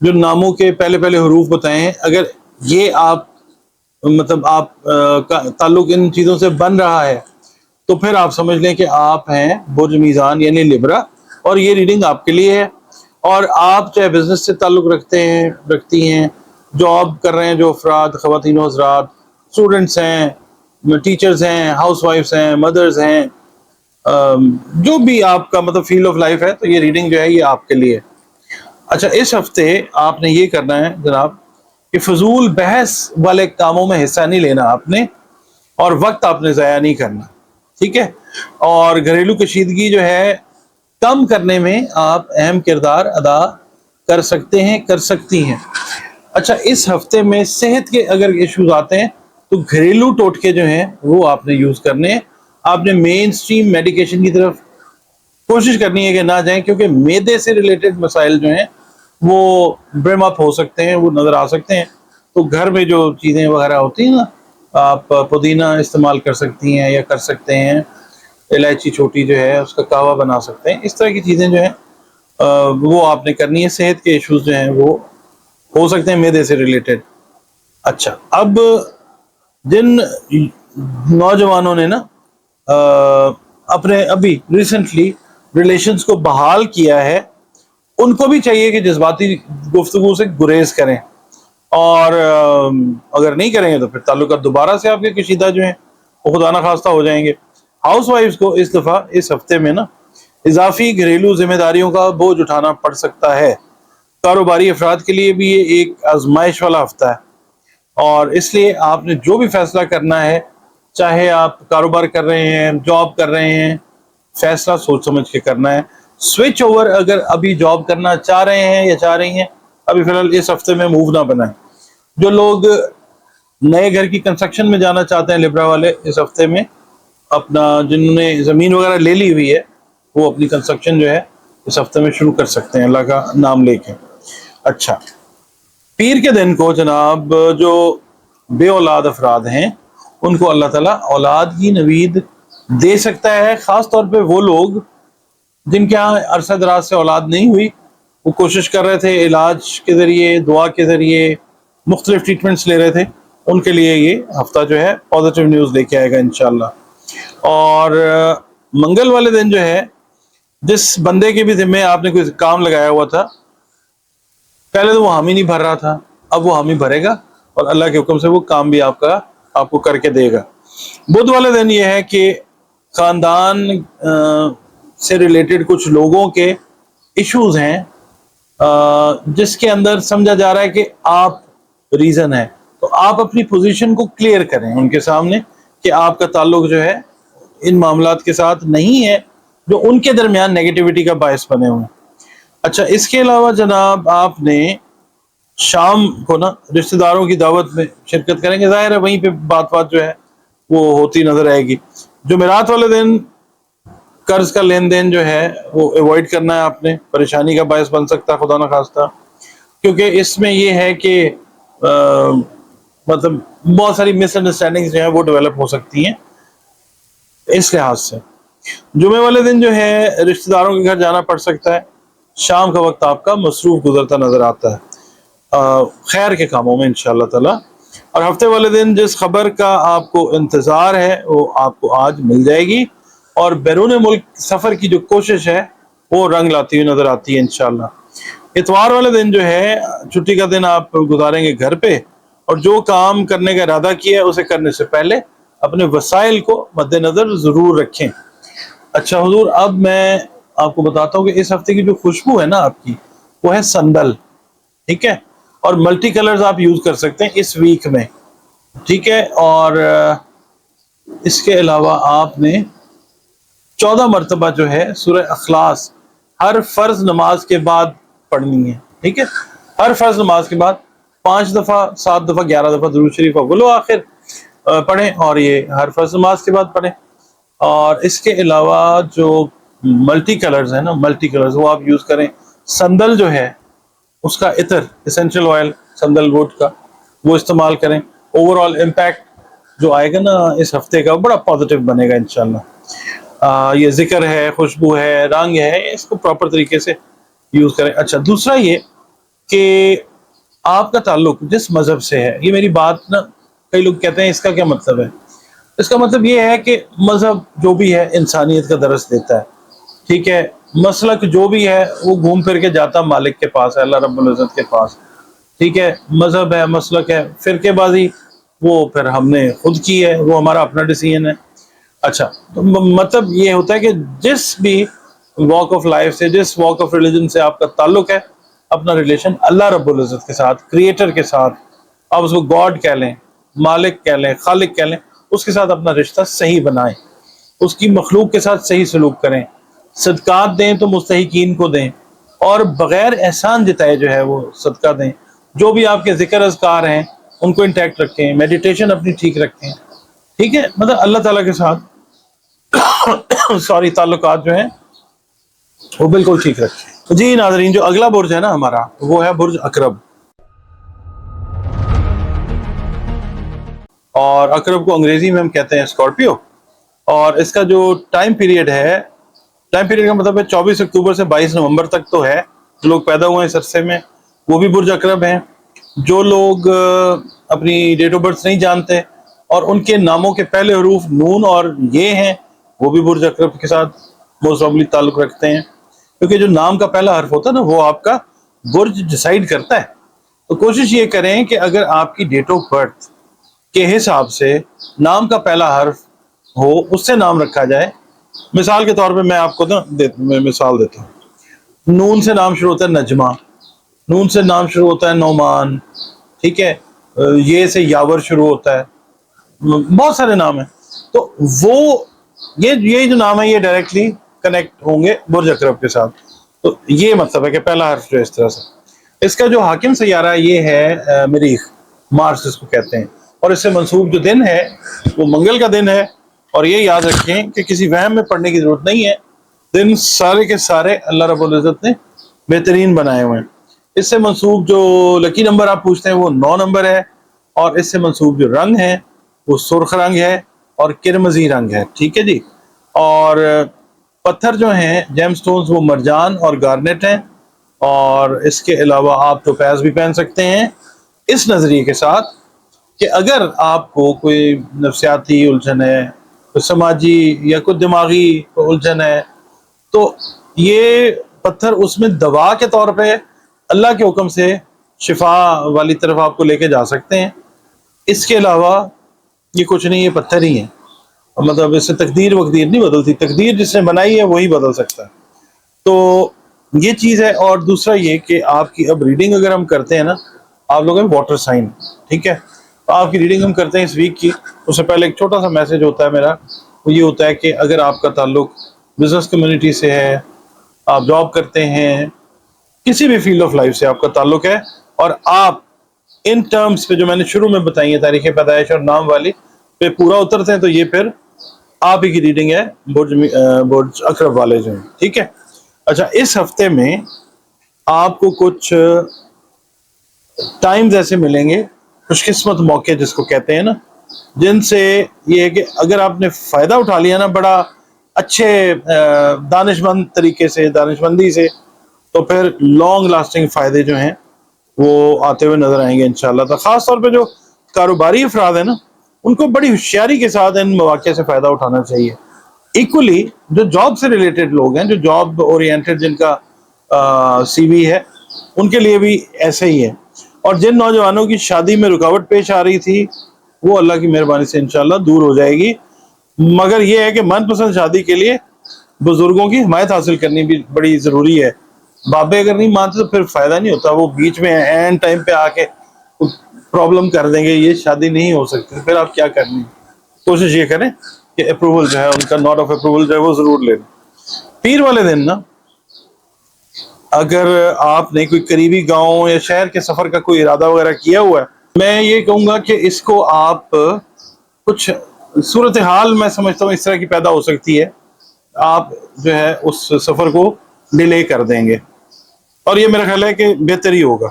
جو ناموں کے پہلے پہلے حروف بتائے ہیں، اگر یہ آپ مطلب آپ کا تعلق ان چیزوں سے بن رہا ہے تو پھر آپ سمجھ لیں کہ آپ ہیں برج میزان یعنی لبرا، اور یہ ریڈنگ آپ کے لیے ہے۔ اور آپ چاہے بزنس سے تعلق رکھتی ہیں، جاب کر رہے ہیں جو افراد، خواتین و حضرات، اسٹوڈنٹس ہیں، ٹیچرز ہیں، ہاؤس وائفس ہیں، مدرز ہیں، جو بھی آپ کا مطلب فیلڈ آف لائف ہے، تو یہ ریڈنگ جو ہے یہ آپ کے لیے۔ اچھا، اس ہفتے آپ نے یہ کرنا ہے جناب کہ فضول بحث والے کاموں میں حصہ نہیں لینا آپ نے، اور وقت آپ نے ضائع نہیں کرنا، ٹھیک ہے؟ اور گھریلو کشیدگی جو ہے کم کرنے میں آپ اہم کردار ادا کر سکتے ہیں، کر سکتی ہیں۔ اچھا، اس ہفتے میں صحت کے اگر ایشوز آتے ہیں تو گھریلو ٹوٹکے جو ہیں وہ آپ نے یوز کرنے ہیں۔ آپ نے مین سٹریم میڈیکیشن کی طرف کوشش کرنی ہے کہ نہ جائیں، کیونکہ معدے سے ریلیٹڈ مسائل جو ہیں وہ برم اپ ہو سکتے ہیں، وہ نظر آ سکتے ہیں۔ تو گھر میں جو چیزیں وغیرہ ہوتی ہیں نا، آپ پودینہ استعمال کر سکتی ہیں یا کر سکتے ہیں، الائچی چھوٹی جو ہے اس کا قہوہ بنا سکتے ہیں، اس طرح کی چیزیں جو ہیں وہ آپ نے کرنی ہے۔ صحت کے ایشوز جو ہیں وہ ہو سکتے ہیں معدے سے ریلیٹڈ۔ اچھا، اب جن نوجوانوں نے نا اپنے ابھی ریسنٹلی ریلیشنز کو بحال کیا ہے، ان کو بھی چاہیے کہ جذباتی گفتگو سے گریز کریں، اور اگر نہیں کریں گے تو پھر تعلقات دوبارہ سے آپ کے کشیدہ جو ہیں وہ خدا نخواستہ ہو جائیں گے۔ ہاؤس وائفز کو اس دفعہ اس ہفتے میں نا اضافی گھریلو ذمہ داریوں کا بوجھ اٹھانا پڑ سکتا ہے۔ کاروباری افراد کے لیے بھی یہ ایک آزمائش والا ہفتہ ہے، اور اس لیے آپ نے جو بھی فیصلہ کرنا ہے، چاہے آپ کاروبار کر رہے ہیں، جاب کر رہے ہیں، فیصلہ سوچ سمجھ کے کرنا ہے۔ سوئچ اوور اگر ابھی جاب کرنا چاہ رہے ہیں یا چاہ رہی ہیں، ابھی فی الحال اس ہفتے میں موو نہ بنائیں۔ جو لوگ نئے گھر کی کنسٹرکشن میں جانا چاہتے ہیں، لبرا والے اس ہفتے میں اپنا، جنہوں نے زمین وغیرہ لے لی ہوئی ہے، وہ اپنی کنسٹرکشن جو ہے اس ہفتے میں شروع کر سکتے ہیں اللہ کا نام لے کے۔ اچھا، پیر کے دن کو جناب جو بے اولاد افراد ہیں ان کو اللہ تعالیٰ اولاد کی نوید دے سکتا ہے، خاص طور پہ وہ لوگ جن کے یہاں عرصہ دراز سے اولاد نہیں ہوئی، وہ کوشش کر رہے تھے علاج کے ذریعے، دعا کے ذریعے مختلف ٹریٹمنٹس لے رہے تھے، ان کے لیے یہ ہفتہ جو ہے پازیٹیو نیوز لے کے آئے گا انشاءاللہ۔ اور منگل والے دن جو ہے، جس بندے کے بھی ذمہ آپ نے کوئی کام لگایا ہوا تھا، پہلے تو وہ حامی نہیں بھر رہا تھا، اب وہ حامی بھرے گا اور اللہ کے حکم سے وہ کام بھی آپ کو کر کے دے گا۔ بدھ والے دن یہ ہے کہ خاندان سے ریلیٹڈ کچھ لوگوں کے ایشوز ہیں جس کے اندر سمجھا جا رہا ہے کہ آپ ریزن ہے، تو آپ اپنی پوزیشن کو کلیئر کریں ان کے سامنے کہ آپ کا تعلق جو ہے ان معاملات کے ساتھ نہیں ہے جو ان کے درمیان نیگیٹیوٹی کا باعث بنے ہوئے ہیں۔ اچھا، اس کے علاوہ جناب آپ نے شام کو نا رشتہ داروں کی دعوت میں شرکت کریں گے، ظاہر ہے وہیں پہ بات جو ہے وہ ہوتی نظر آئے گی۔ جمعرات والے دن قرض کا لین دین جو ہے وہ ایوائڈ کرنا ہے آپ نے، پریشانی کا باعث بن سکتا ہے خدا نخواستہ، کیونکہ اس میں یہ ہے کہ مطلب بہت ساری مس انڈرسٹینڈنگ جو ہیں وہ ڈیولپ ہو سکتی ہیں اس لحاظ سے۔ جمعے والے دن جو ہے رشتہ داروں کے گھر جانا پڑ سکتا ہے، شام کا وقت آپ کا مصروف گزرتا نظر آتا ہے خیر کے کاموں میں انشاءاللہ تعالی۔ اور ہفتے والے دن جس خبر کا آپ کو انتظار ہے وہ آپ کو آج مل جائے گی، اور بیرون ملک سفر کی جو کوشش ہے وہ رنگ لاتی ہوئی نظر آتی ہے انشاءاللہ۔ اتوار والے دن جو ہے چھٹی کا دن آپ گزاریں گے گھر پہ، اور جو کام کرنے کا ارادہ کیا ہے اسے کرنے سے پہلے اپنے وسائل کو مد نظر ضرور رکھیں۔ اچھا حضور، اب میں آپ کو بتاتا ہوں کہ اس ہفتے کی جو خوشبو ہے نا آپ کی، وہ ہے سندل، ٹھیک ہے؟ اور ملٹی کلرز آپ یوز کر سکتے ہیں اس ویک میں، ٹھیک ہے؟ اور اس کے علاوہ آپ نے 14 مرتبہ جو ہے سورہ اخلاص ہر فرض نماز کے بعد پڑھنی ہے، ٹھیک ہے؟ ہر فرض نماز کے بعد 5 دفعہ، 7 دفعہ، 11 دفعہ درود شریف اول و آخر پڑھیں، اور یہ ہر فرض نماز کے بعد پڑھیں۔ اور اس کے علاوہ جو ملٹی کلرز ہیں نا، ملٹی کلرز وہ آپ یوز کریں۔ سندل جو ہے اس کا عطر، اسینشل آئل سندل ووڈ کا، وہ استعمال کریں۔ اوور آل امپیکٹ جو آئے گا نا اس ہفتے کا بڑا پازیٹیو بنے گا انشاءاللہ۔ یہ ذکر ہے، خوشبو ہے، رنگ ہے، اس کو پراپر طریقے سے یوز کریں۔ اچھا، دوسرا یہ کہ آپ کا تعلق جس مذہب سے ہے، یہ میری بات نا کئی لوگ کہتے ہیں اس کا کیا مطلب ہے، اس کا مطلب یہ ہے کہ مذہب جو بھی ہے انسانیت کا درس دیتا ہے، ٹھیک ہے، مسلک جو بھی ہے وہ گھوم پھر کے جاتا مالک کے پاس ہے، اللہ رب العزت کے پاس، ٹھیک ہے، مذہب ہے، مسلک ہے، فرقے بازی وہ پھر ہم نے خود کی ہے، وہ ہمارا اپنا ڈیسیژن ہے۔ اچھا، تو مطلب یہ ہوتا ہے کہ جس بھی واک آف لائف سے، جس واک آف ریلیجن سے آپ کا تعلق ہے، اپنا ریلیشن اللہ رب العزت کے ساتھ، کریٹر کے ساتھ، آپ اس کو گاڈ کہہ لیں، مالک کہہ لیں، خالق کہہ لیں، اس کے ساتھ اپنا رشتہ صحیح بنائیں، اس کی مخلوق کے ساتھ صحیح سلوک کریں، صدقات دیں تو مستحقین کو دیں، اور بغیر احسان جتائے جو ہے وہ صدقہ دیں، جو بھی آپ کے ذکر اذکار ہیں ان کو انٹیکٹ رکھیں، میڈیٹیشن اپنی ٹھیک رکھیں، ٹھیک ہے، مطلب اللہ تعالیٰ کے ساتھ سوری تعلقات جو ہیں وہ بالکل ٹھیک رکھیں۔ جی ناظرین، جو اگلا برج ہے نا ہمارا، وہ ہے برج عقرب، اور عقرب کو انگریزی میں ہم کہتے ہیں اسکارپیو، اور اس کا جو ٹائم پیریڈ ہے، ٹائم پیریڈ کا مطلب ہے 24 اکتوبر سے 22 نومبر تک تو ہے، جو لوگ پیدا ہوئے ہیں اس عرصے میں وہ بھی برج عقرب ہیں۔ جو لوگ اپنی ڈیٹ آف برتھ نہیں جانتے اور ان کے ناموں کے پہلے حروف نون اور یہ ہیں، وہ بھی برج عقرب کے ساتھ موسٹ پروبیبلی تعلق رکھتے ہیں، کیونکہ جو نام کا پہلا حرف ہوتا ہے نا وہ آپ کا برج ڈیسائیڈ کرتا ہے۔ تو کوشش یہ کریں کہ اگر آپ کی ڈیٹ آف برتھ کے حساب سے نام کا پہلا حرف ہو، اس سے نام رکھا جائے۔ مثال کے طور پہ میں آپ کو مثال دیتا ہوں، نون سے نام شروع ہوتا ہے نجمہ، نون سے نام شروع ہوتا ہے نعمان، ٹھیک ہے، یہ سے یاور شروع ہوتا ہے، بہت سارے نام ہیں، تو وہ یہ جو نام ہے یہ ڈائریکٹلی کنیکٹ ہوں گے برج عقرب کے ساتھ۔ تو یہ مطلب ہے کہ پہلا حرف جو اس طرح سے، اس کا جو حاکم سیارہ یہ ہے مریخ، مارس اس کو کہتے ہیں، اور اس سے منسوب جو دن ہے وہ منگل کا دن ہے، اور یہ یاد رکھیں کہ کسی وہم میں پڑھنے کی ضرورت نہیں ہے، دن سارے کے سارے اللہ رب العزت نے بہترین بنائے ہوئے ہیں۔ اس سے منسوب جو لکی نمبر آپ پوچھتے ہیں وہ 9 نمبر ہے، اور اس سے منسوب جو رنگ ہے وہ سرخ رنگ ہے اور کرمزی رنگ ہے، ٹھیک ہے جی۔ اور پتھر جو ہیں جیم سٹونز وہ مرجان اور گارنیٹ ہیں، اور اس کے علاوہ آپ ٹوپیز بھی پہن سکتے ہیں، اس نظریے کے ساتھ کہ اگر آپ کو کوئی نفسیاتی الجھن ہے، کوئی سماجی یا کوئی دماغی الجھن ہے، تو یہ پتھر اس میں دوا کے طور پہ اللہ کے حکم سے شفا والی طرف آپ کو لے کے جا سکتے ہیں۔ اس کے علاوہ یہ کچھ نہیں، یہ پتھر ہی ہیں، مطلب اس سے تقدیر وقدیر نہیں بدلتی، تقدیر جس نے بنائی ہے وہی بدل سکتا ہے۔ تو یہ چیز ہے، اور دوسرا یہ کہ آپ کی اب ریڈنگ اگر ہم کرتے ہیں نا، آپ لوگ ہیں واٹر سائن، ٹھیک ہے، تو آپ کی ریڈنگ ہم کرتے ہیں اس ویک کی، اس سے پہلے ایک چھوٹا سا میسج ہوتا ہے میرا، وہ یہ ہوتا ہے کہ اگر آپ کا تعلق بزنس کمیونٹی سے ہے، آپ جاب کرتے ہیں، کسی بھی فیلڈ آف لائف سے آپ کا تعلق ہے، اور آپ ان ٹرمز پہ جو میں نے شروع میں بتائی ہیں تاریخ پیدائش اور نام والی پہ پورا اترتے ہیں، تو یہ پھر آپ ہی کی ریڈنگ ہے برج عقرب والے جو ہیں، ٹھیک ہے۔ اچھا، اس ہفتے میں آپ کو کچھ ٹائمز ایسے ملیں گے، خوش قسمت موقع جس کو کہتے ہیں نا، جن سے یہ ہے کہ اگر آپ نے فائدہ اٹھا لیا نا بڑا اچھے دانش مند طریقے سے، دانش مندی سے، تو پھر لانگ لاسٹنگ فائدے جو ہیں وہ آتے ہوئے نظر آئیں گے انشاءاللہ۔ تو خاص طور پہ جو کاروباری افراد ہیں نا، ان کو بڑی ہوشیاری کے ساتھ ان مواقع سے فائدہ اٹھانا چاہیے۔ ایکولی جو جاب سے ریلیٹڈ لوگ ہیں، جو جاب اورینٹڈ جن کا سی وی ہے، ان کے لیے بھی ایسے ہی ہے، اور جن نوجوانوں کی شادی میں رکاوٹ پیش آ رہی تھی وہ اللہ کی مہربانی سے انشاءاللہ دور ہو جائے گی، مگر یہ ہے کہ من پسند شادی کے لیے بزرگوں کی حمایت حاصل کرنی بھی بڑی ضروری ہے۔ بابے اگر نہیں مانتے تو پھر فائدہ نہیں ہوتا، وہ بیچ میں اینڈ ٹائم پہ آ کے پرابلم کر دیں گے، یہ شادی نہیں ہو سکتی، پھر آپ کیا کرنی۔ کوشش یہ کریں کہ اپروول جو ہے ان کا، نوٹ آف اپروول جو ہے وہ ضرور لیں۔ پیر والے دن نا، اگر آپ نے کوئی قریبی گاؤں یا شہر کے سفر کا کوئی ارادہ وغیرہ کیا ہوا ہے، میں یہ کہوں گا کہ اس کو آپ کچھ صورتحال میں سمجھتا ہوں اس طرح کی پیدا ہو سکتی ہے، آپ جو ہے اس سفر کو ڈیلے کر دیں گے، اور یہ میرا خیال ہے کہ بہتر ہی ہوگا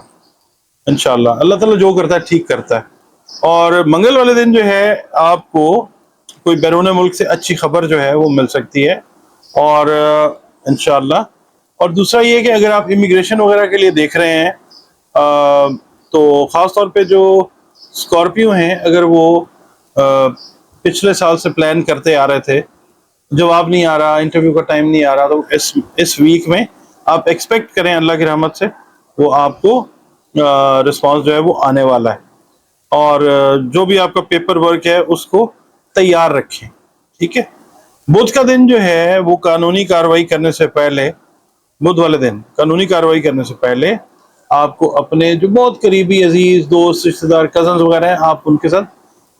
انشاءاللہ۔ اللہ تعالیٰ جو کرتا ہے ٹھیک کرتا ہے۔ اور منگل والے دن جو ہے آپ کو کوئی بیرون ملک سے اچھی خبر جو ہے وہ مل سکتی ہے، اور انشاءاللہ۔ اور دوسرا یہ کہ اگر آپ امیگریشن وغیرہ کے لیے دیکھ رہے ہیں، تو خاص طور پہ جو اسکارپیو ہیں، اگر وہ پچھلے سال سے پلان کرتے آ رہے تھے، جواب نہیں آ رہا، انٹرویو کا ٹائم نہیں آ رہا، تو اس ویک میں آپ ایکسپیکٹ کریں اللہ کی رحمت سے وہ آپ کو رسپانس جو ہے وہ آنے والا ہے. اور جو بھی آپ کا پیپر ورک ہے اس کو تیار رکھیں. ٹھیک ہے. بدھ کا دن جو ہے وہ قانونی کارروائی کرنے سے پہلے، بدھ والے دن قانونی کارروائی کرنے سے پہلے آپ کو اپنے جو بہت قریبی عزیز دوست رشتے دار کزنز وغیرہ ہیں، آپ ان کے ساتھ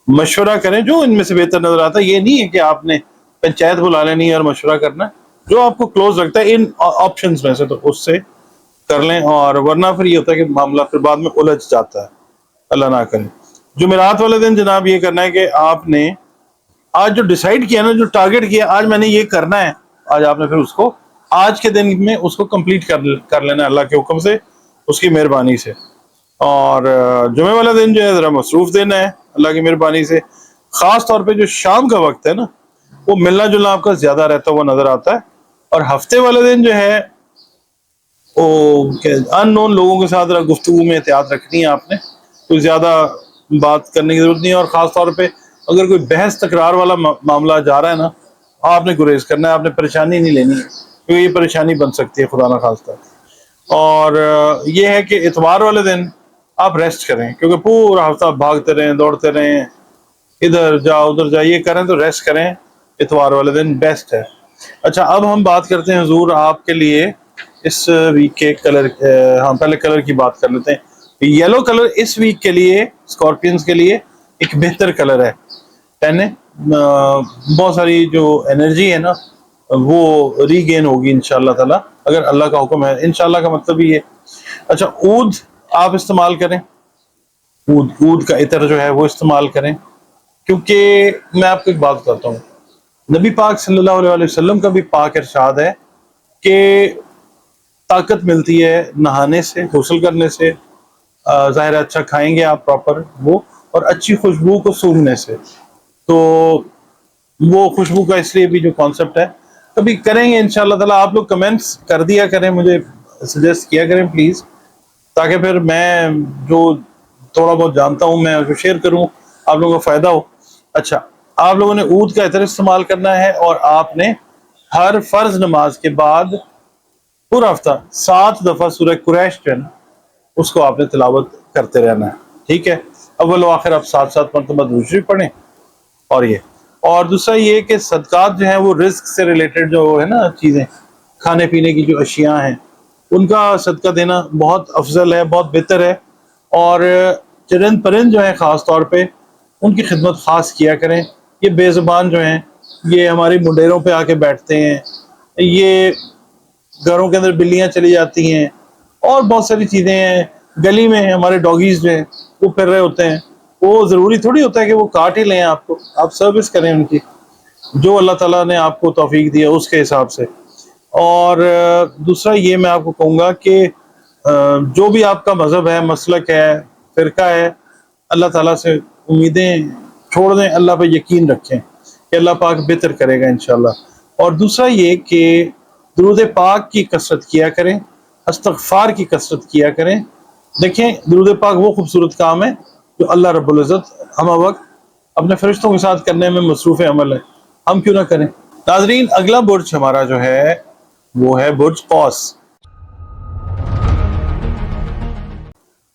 مشورہ کریں جو ان میں سے بہتر نظر آتا ہے. یہ نہیں ہے کہ آپ نے پنچایت بلا لینی ہے اور مشورہ کرنا ہے، جو آپ کو کلوز رکھتا ہے ان آپشنز میں سے تو اس سے کر لیں. اور ورنہ پھر یہ ہوتا ہے کہ معاملہ پھر بعد میں الجھ جاتا ہے، اللہ نہ کرے. جمعرات والے دن جناب یہ کرنا ہے کہ آپ نے آج جو ڈیسائیڈ کیا نا، جو ٹارگیٹ کیا آج میں نے یہ کرنا ہے، آج آپ نے پھر اس کو آج کے دن میں اس کو کمپلیٹ کر لینا اللہ کے حکم سے، اس کی مہربانی سے. اور جمعے والا دن جو ہے ذرا مصروف دن ہے اللہ کی مہربانی سے. خاص طور پہ جو شام کا وقت ہے نا، وہ ملنا جلنا آپ کا زیادہ رہتا ہوا نظر آتا ہے. اور ہفتے والے دن جو ہے وہ ان نون لوگوں کے ساتھ گفتگو میں احتیاط رکھنی ہے آپ نے، کوئی زیادہ بات کرنے کی ضرورت نہیں ہے. اور خاص طور پہ اگر کوئی بحث تکرار والا معاملہ جا رہا ہے نا، آپ نے گریز کرنا ہے، آپ نے پریشانی نہیں لینی ہے، کیونکہ یہ پریشانی بن سکتی ہے خدا نہ خواستہ. اور یہ ہے کہ اتوار والے دن آپ ریسٹ کریں، کیونکہ پورا ہفتہ بھاگتے رہیں دوڑتے رہیں، ادھر جاؤ ادھر جاؤ، یہ کریں تو ریسٹ کریں، اتوار والے دن بیسٹ ہے. اچھا، اب ہم بات کرتے ہیں حضور آپ کے لیے اس ویک کے کلر. ہم پہلے کلر کی بات کر لیتے ہیں. یلو کلر اس ویک کے لیے اسکارپینز کے لیے ایک بہتر کلر ہے. بہت ساری جو انرجی ہے نا وہ ری گین ہوگی انشاءاللہ تعالی، اگر اللہ کا حکم ہے. انشاءاللہ کا مطلب ہی ہے. اچھا، عود آپ استعمال کریں، عود کا عطر جو ہے وہ استعمال کریں، کیونکہ میں آپ کو ایک بات بتاتا ہوں، نبی پاک صلی اللہ علیہ وسلم کا بھی پاک ارشاد ہے کہ طاقت ملتی ہے نہانے سے، غسل کرنے سے، ظاہر اچھا کھائیں گے آپ پراپر وہ، اور اچھی خوشبو کو سونگھنے سے. تو وہ خوشبو کا اس لیے بھی جو کانسیپٹ ہے کبھی کریں گے انشاءاللہ تعالیٰ. آپ لوگ کمنٹس کر دیا کریں، مجھے سجیسٹ کیا کریں پلیز، تاکہ پھر میں جو تھوڑا بہت جانتا ہوں میں اسے شیئر کروں، آپ لوگوں کو فائدہ ہو. اچھا، آپ لوگوں نے عود کا عطر استعمال کرنا ہے، اور آپ نے ہر فرض نماز کے بعد پورا ہفتہ 7 دفعہ سورہ قریش جو ہے نا اس کو آپ نے تلاوت کرتے رہنا ہے. ٹھیک ہے. اول و آخر آپ 7 مرتبہ درود شریف پڑھیں. اور یہ، اور دوسرا یہ کہ صدقات جو ہیں وہ رزق سے ریلیٹڈ جو ہے نا چیزیں، کھانے پینے کی جو اشیاء ہیں ان کا صدقہ دینا بہت افضل ہے، بہت بہتر ہے. اور چرند پرند جو ہیں خاص طور پہ ان کی خدمت خاص کیا کریں. یہ بے زبان جو ہیں یہ ہماری منڈیروں پہ آ کے بیٹھتے ہیں، یہ گھروں کے اندر بلیاں چلی جاتی ہیں، اور بہت ساری چیزیں ہیں. گلی میں ہمارے ڈاگیز جو ہیں وہ پھر رہے ہوتے ہیں، وہ ضروری تھوڑی ہوتا ہے کہ وہ کاٹ ہی لیں آپ کو، آپ سروس کریں ان کی جو اللہ تعالیٰ نے آپ کو توفیق دیا اس کے حساب سے. اور دوسرا یہ میں آپ کو کہوں گا کہ جو بھی آپ کا مذہب ہے، مسلک ہے، فرقہ ہے، اللہ تعالیٰ سے امیدیں چھوڑ دیں، اللہ پہ یقین رکھیں کہ اللہ پاک بہتر کرے گا انشاءاللہ. اور دوسرا یہ کہ درود پاک کی کثرت کیا کریں، استغفار کی کثرت کیا کریں. دیکھیں، درود پاک وہ خوبصورت کام ہے جو اللہ رب العزت ہم وقت اپنے فرشتوں کے ساتھ کرنے میں مصروف عمل ہے، ہم کیوں نہ کریں. ناظرین، اگلا برج ہمارا جو ہے وہ ہے برج قوس.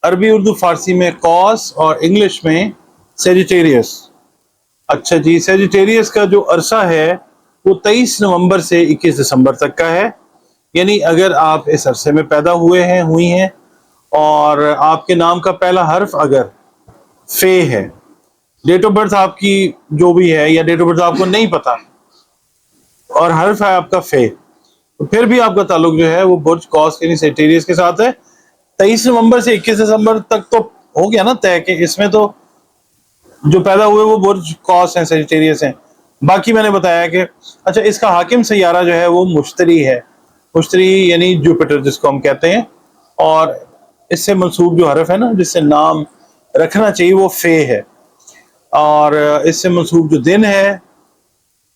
عربی اردو فارسی میں قوس اور انگلش میں سیجیٹیریس. اچھا جی، سیجیٹیریس کا جو عرصہ ہے وہ 23 نومبر سے 21 دسمبر تک کا ہے. یعنی اگر آپ اس عرصے میں پیدا ہوئی ہیں اور آپ کے نام کا پہلا حرف اگر فے ہے، ڈیٹ آف برتھ آپ کی جو بھی ہے یا ڈیٹ آف برتھ آپ کو نہیں پتا اور حرف ہے آپ کا فے، تو پھر بھی آپ کا تعلق جو ہے وہ برج قوس یعنی سیجیٹیریس کے ساتھ ہے. 23 نومبر سے 21 دسمبر تک تو ہو گیا نا طے کہ اس میں تو جو پیدا ہوئے وہ برج قوس ہیں، سیجیٹیریس ہیں. باقی میں نے بتایا کہ اچھا، اس کا حاکم سیارہ جو ہے وہ مشتری ہے، مشتری یعنی جوپیٹر جس کو ہم کہتے ہیں. اور اس سے منسوب جو حرف ہے نا جس سے نام رکھنا چاہیے وہ فے ہے. اور اس سے منسوب جو دن ہے،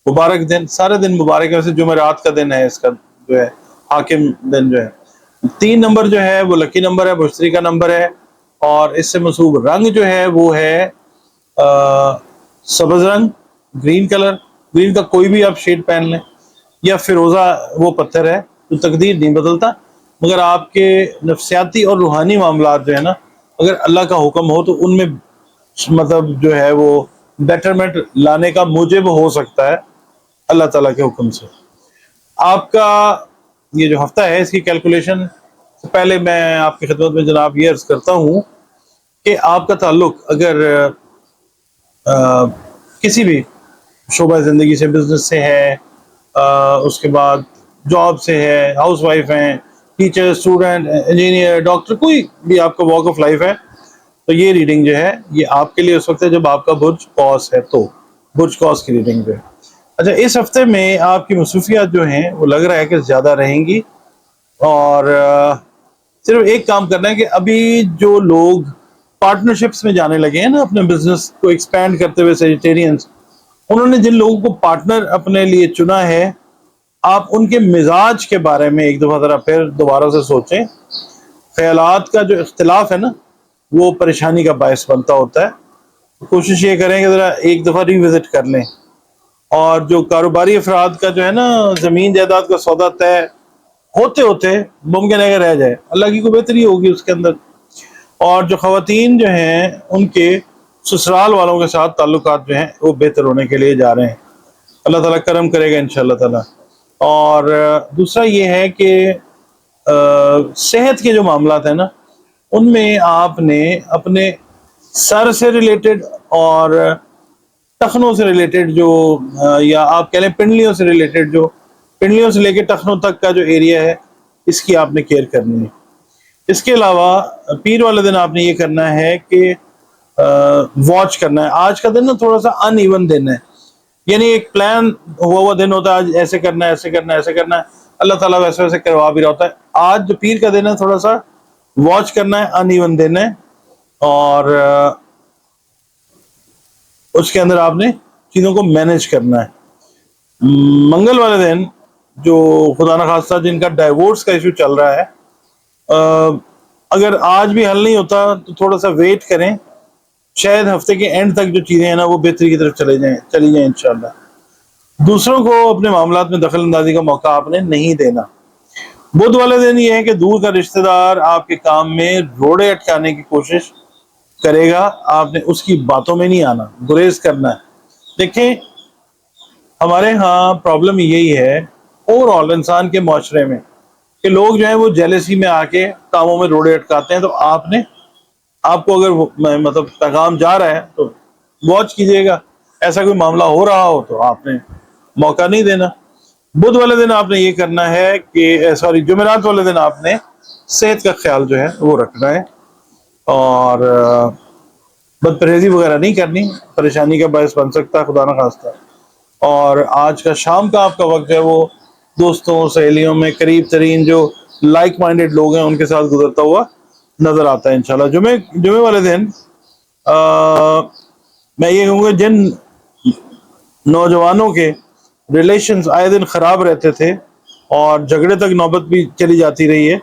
مبارک دن، سارے دن مبارک ہے، ویسے جمعرات کا دن ہے اس کا جو ہے حاکم دن جو ہے. 3 نمبر جو ہے وہ لکی نمبر ہے، مشتری کا نمبر ہے، اور اس سے منسوب رنگ جو ہے وہ ہے سبز رنگ، گرین کلر، گرین کا کوئی بھی آپ شیڈ پہن لیں، یا فیروزہ وہ پتھر ہے جو تقدیر نہیں بدلتا، مگر آپ کے نفسیاتی اور روحانی معاملات جو ہے نا، اگر اللہ کا حکم ہو تو ان میں مطلب جو ہے وہ بیٹرمنٹ لانے کا موجب ہو سکتا ہے اللہ تعالیٰ کے حکم سے۔ آپ کا یہ جو ہفتہ ہے اس کی کیلکولیشن سے پہلے میں آپ کی خدمت میں جناب یہ عرض کرتا ہوں کہ آپ کا تعلق اگر کسی بھی شعبہ زندگی سے، بزنس سے ہے، اس کے بعد جاب سے ہے، ہاؤس وائف ہیں، ٹیچر، اسٹوڈنٹ، انجینئر، ڈاکٹر، کوئی بھی آپ کا واک آف لائف ہے، تو یہ ریڈنگ جو ہے یہ آپ کے لیے اس وقت ہے جب آپ کا برج قوس ہے، تو برج قوس کی ریڈنگ جو ہے۔ اچھا، اس ہفتے میں آپ کی مصروفیات جو ہیں وہ لگ رہا ہے کہ زیادہ رہیں گی، اور صرف ایک کام کرنا ہے کہ ابھی جو لوگ پارٹنرشپس میں جانے لگے ہیں نا اپنے بزنس کو ایکسپینڈ کرتے ہوئے، سیجیٹیرینز، انہوں نے جن لوگوں کو پارٹنر اپنے لیے چنا ہے، آپ ان کے مزاج کے بارے میں ایک دفعہ ذرا پھر دوبارہ سے سوچیں۔ خیالات کا جو اختلاف ہے نا وہ پریشانی کا باعث بنتا ہوتا ہے، کوشش یہ کریں کہ ذرا ایک دفعہ ریوزٹ کر لیں، اور جو کاروباری افراد کا جو ہے نا زمین جائیداد کا سودا طے ہوتے ہوتے ممکن ہے کہ رہ جائے، اللہ کی کوئی بہتری ہوگی اس کے اندر، اور جو خواتین جو ہیں ان کے سسرال والوں کے ساتھ تعلقات جو ہیں وہ بہتر ہونے کے لیے جا رہے ہیں، اللہ تعالیٰ کرم کرے گا انشاءاللہ تعالیٰ۔ اور دوسرا یہ ہے کہ صحت کے جو معاملات ہیں نا ان میں آپ نے اپنے سر سے ریلیٹڈ اور ٹخنوں سے ریلیٹڈ جو یا آپ کہہ لیں پنڈلیوں سے ریلیٹڈ، جو پنڈلیوں سے لے کے ٹخنوں تک کا جو ایریا ہے اس کی آپ نے کیئر کرنی ہے۔ اس کے علاوہ پیر والے دن آپ نے یہ کرنا ہے کہ واچ کرنا ہے۔ آج کا دن نا تھوڑا سا ان ایون دن ہے، یعنی ایک پلان ہوا دن ہوتا ہے، آج ایسے کرنا ہے، ایسے کرنا ہے، ایسے کرنا ہے، اللہ تعالیٰ ویسے ویسے کروا بھی رہا ہوتا ہے۔ آج جو پیر کا دن ہے تھوڑا سا واچ کرنا ہے، ان ایون دن ہے، اور اس کے اندر آپ نے چیزوں کو مینج کرنا ہے۔ منگل والے دن جو خدا نخواستہ جن کا ڈائیورس کا ایشو چل رہا ہے، اگر آج بھی حل نہیں ہوتا تو تھوڑا سا ویٹ کریں، شاید ہفتے کے اینڈ تک جو چیزیں ہیں نا وہ بہتری کی طرف چلی جائیں انشاءاللہ۔ دوسروں کو اپنے معاملات میں دخل اندازی کا موقع آپ نے نہیں دینا۔ بدھ والے دن یہ ہے کہ دور کا رشتہ دار آپ کے کام میں روڑے اٹکانے کی کوشش کرے گا، آپ نے اس کی باتوں میں نہیں آنا، گریز کرنا ہے۔ دیکھیں ہمارے ہاں پرابلم یہی ہے اوور آل انسان کے معاشرے میں کہ لوگ جو ہیں وہ جیلسی میں آ کے کاموں میں روڑے اٹکاتے ہیں، تو آپ کو اگر مطلب پیغام جا رہا ہے تو واچ کیجئے گا، ایسا کوئی معاملہ ہو رہا ہو تو آپ نے موقع نہیں دینا۔ بدھ والے دن آپ نے یہ کرنا ہے کہ جمعرات والے دن آپ نے صحت کا خیال جو ہے وہ رکھنا ہے، اور بد پرہیزی وغیرہ نہیں کرنی، پریشانی کا باعث بن سکتا ہے خدا نہ خواستہ۔ اور آج کا شام کا آپ کا وقت ہے وہ دوستوں، سہیلیوں میں قریب ترین جو لائک مائنڈیڈ لوگ ہیں ان کے ساتھ گزرتا ہوا نظر آتا ہے انشاءاللہ۔ جمعے والے دن میں یہ کہوں گا جن نوجوانوں کے ریلیشنز آئے دن خراب رہتے تھے اور جھگڑے تک نوبت بھی چلی جاتی رہی ہے،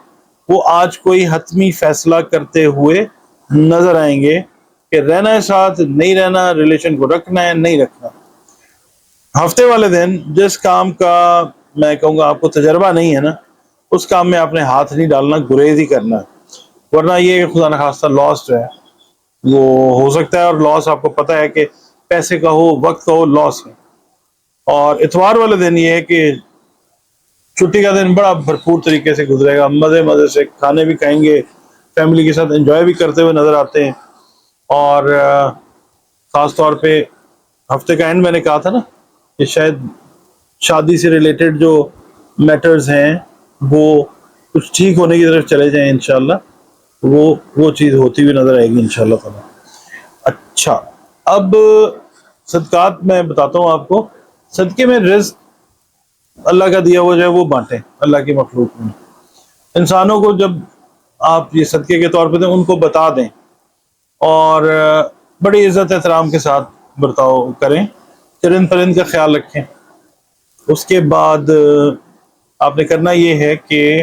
وہ آج کوئی حتمی فیصلہ کرتے ہوئے نظر آئیں گے کہ رہنا ہے ساتھ، نہیں رہنا، ریلیشن کو رکھنا ہے، نہیں رکھنا۔ ہفتے والے دن جس کام کا میں کہوں گا آپ کو تجربہ نہیں ہے نا اس کام میں آپ نے ہاتھ نہیں ڈالنا، گریز ہی کرنا ہے، ورنہ یہ کہ خدا نخواستہ لاس جو ہے وہ ہو سکتا ہے، اور لاس آپ کو پتہ ہے کہ پیسے کا ہو، وقت کا ہو، لاس ہے۔ اور اتوار والے دن یہ ہے کہ چھٹی کا دن بڑا بھرپور طریقے سے گزرے گا، مزے سے کھانے بھی کھائیں گے، فیملی کے ساتھ انجوائے بھی کرتے ہوئے نظر آتے ہیں۔ اور خاص طور پہ ہفتے کا اینڈ میں نے کہا تھا نا کہ شاید شادی سے ریلیٹڈ جو میٹرز ہیں وہ کچھ ٹھیک ہونے کی طرف چلے جائیں انشاءاللہ، وہ چیز ہوتی ہوئی نظر آئے گی انشاءاللہ تعالیٰ۔ اچھا، اب صدقات میں بتاتا ہوں آپ کو۔ صدقے میں رزق اللہ کا دیا ہوا جو ہے وہ بانٹیں اللہ کی مخلوق میں۔ انسانوں کو جب آپ یہ صدقے کے طور پہ دیں ان کو بتا دیں، اور بڑی عزت احترام کے ساتھ برتاؤ کریں، چرند پرند کا خیال رکھیں۔ اس کے بعد آپ نے کرنا یہ ہے کہ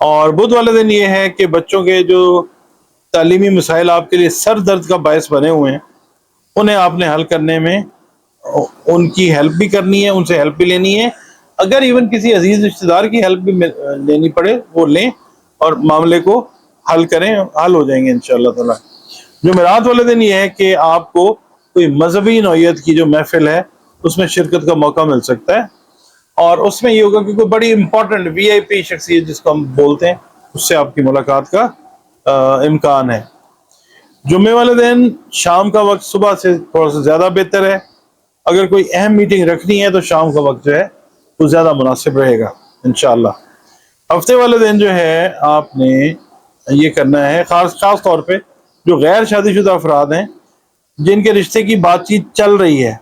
اور بدھ والے دن یہ ہے کہ بچوں کے جو تعلیمی مسائل آپ کے لیے سر درد کا باعث بنے ہوئے ہیں انہیں آپ نے حل کرنے میں ان کی ہیلپ بھی کرنی ہے، ان سے ہیلپ بھی لینی ہے، اگر ایون کسی عزیز رشتہ دار کی ہیلپ بھی لینی پڑے وہ لیں اور معاملے کو حل کریں، حل ہو جائیں گے انشاءاللہ تعالی۔ جمعرات والے دن یہ ہے کہ آپ کو کوئی مذہبی نوعیت کی جو محفل ہے اس میں شرکت کا موقع مل سکتا ہے، اور اس میں یہ ہوگا کہ کوئی بڑی امپورٹنٹ وی آئی پی شخصیت جس کو ہم بولتے ہیں اس سے آپ کی ملاقات کا امکان ہے۔ جمعے والے دن شام کا وقت صبح سے تھوڑا سا زیادہ بہتر ہے، اگر کوئی اہم میٹنگ رکھنی ہے تو شام کا وقت جو ہے وہ زیادہ مناسب رہے گا انشاءاللہ۔ ہفتے والے دن جو ہے آپ نے یہ کرنا ہے، خاص طور پہ جو غیر شادی شدہ افراد ہیں جن کے رشتے کی بات چیت چل رہی ہے